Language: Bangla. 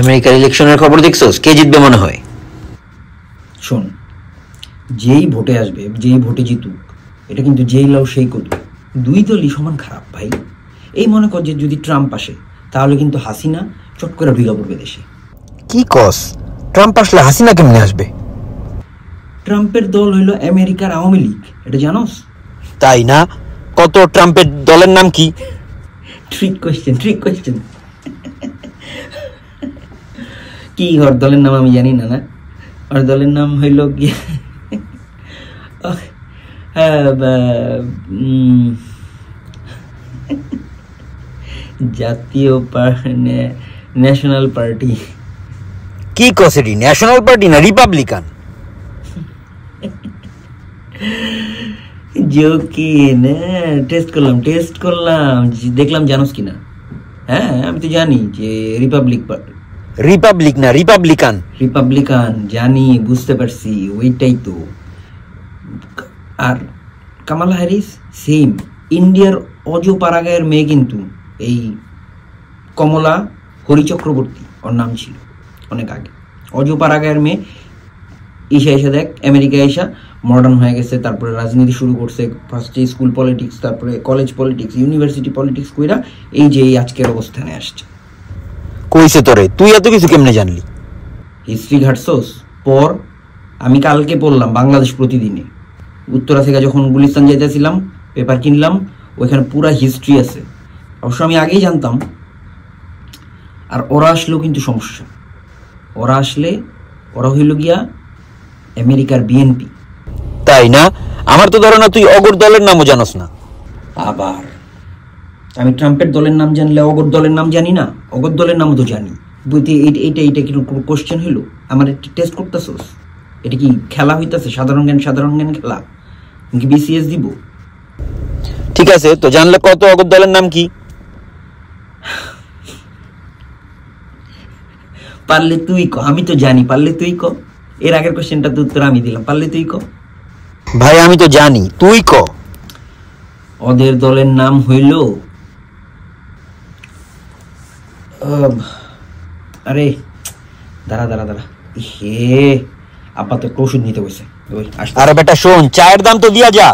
আমেরিকার ইলেকশনের খবর দেখছোস? কে জিতবে মনে হয়? শোন, যেই ভোটে আসবে, যেই ভোটে জিতুক, এটা কিন্তু যেই লাও সেই করুক, দুই দলই সমান খারাপ ভাই। এই মনে কর যে যদি ট্রাম্প আসে তাহলে কিন্তু হাসিনা চট করে ঢুকা পড়বে দেশে। কি কস? ট্রাম্প আসলে হাসিনা কেমনে আসবে? ট্রাম্পের দল হইল আমেরিকার আওয়ামী লীগ, এটা জানোস? তাই না? কত ট্রাম্পের দলের নাম কি? Trick question. কি ওর দলের নাম আমি জানি না। ওর দলের নাম হইল কি, জাতীয় ন্যাশনাল পার্টি। কি কস? এটি ন্যাশনাল পার্টি না রিপাবলিকান? টেস্ট করলাম দেখলাম জানোস কিনা। হ্যাঁ, আমি তো জানি যে রিপাবলিক না রিপাবলিকান জানি, বুঝতে পারছি, ওইটাই তো। আর কামালা হ্যারিস সেম, ইন্ডিয়ার অজপাড়াগাঁয়ের মেয়ে, কিন্তু এই কমলা হরিচক্রবর্তী ওর নাম ছিল অনেক আগে। অজপাড়াগাঁয়ের মেয়ে এসে দেখ আমেরিকায় এসা মডার্ন হয়ে গেছে, তারপরে রাজনীতি শুরু করছে, ফার্স্টে স্কুল পলিটিক্স, তারপরে কলেজ পলিটিক্স, ইউনিভার্সিটি পলিটিক্স কইরা এই যে আজকের অবস্থানে আসছে। কইছে তোরে? তুই এত কিছু কেমনে জানলি? হিস্ট্রি ঘাটছোস? পর আমি কালকে পড়লাম বাংলাদেশ প্রতিদিনে। উত্তরা থেকে যখন গুলিস্তান যাইতেছিলাম পেপার কিনলাম, ওইখানে পুরা হিস্ট্রি আছে। অবশ্য আমি আগেই জানতাম। আর ওরা আসলেও কিন্তু সমস্যা। ওরা হইল গিয়া আমেরিকার বিএনপি। তাই না? আমার তো ধারণা তুই অগর দলের নামও জানোস না। আবার আমি ট্রাম্পের দলের নাম জানলে অগর দলের নাম জানি না? অগর দলের নামও তো জানি। বইতে এইটা কি কোশ্চেন হইলো? আমার একটা টেস্ট করতেছোস? এটা কি খেলা হইতেছে? সাধারণ জ্ঞান খেলা? কি বিসিএস দিব? ঠিক আছে, তো জানলে কত অগর দলের নাম কি? পারলে তুই ক, আমি তো জানি, পারলে তুই ক। এর আগের কোশ্চেনটা তো উত্তর আমি দিলাম, পারলে তুই ক। ভাই আমি তো জানি, তুই ক। ওদের দলের নাম হইল, আরে দাঁড়া, হে আপাতত ওষুধ নিতে বসে। আরে বেটা শোন, চায়ের দাম তো দিয়া যা।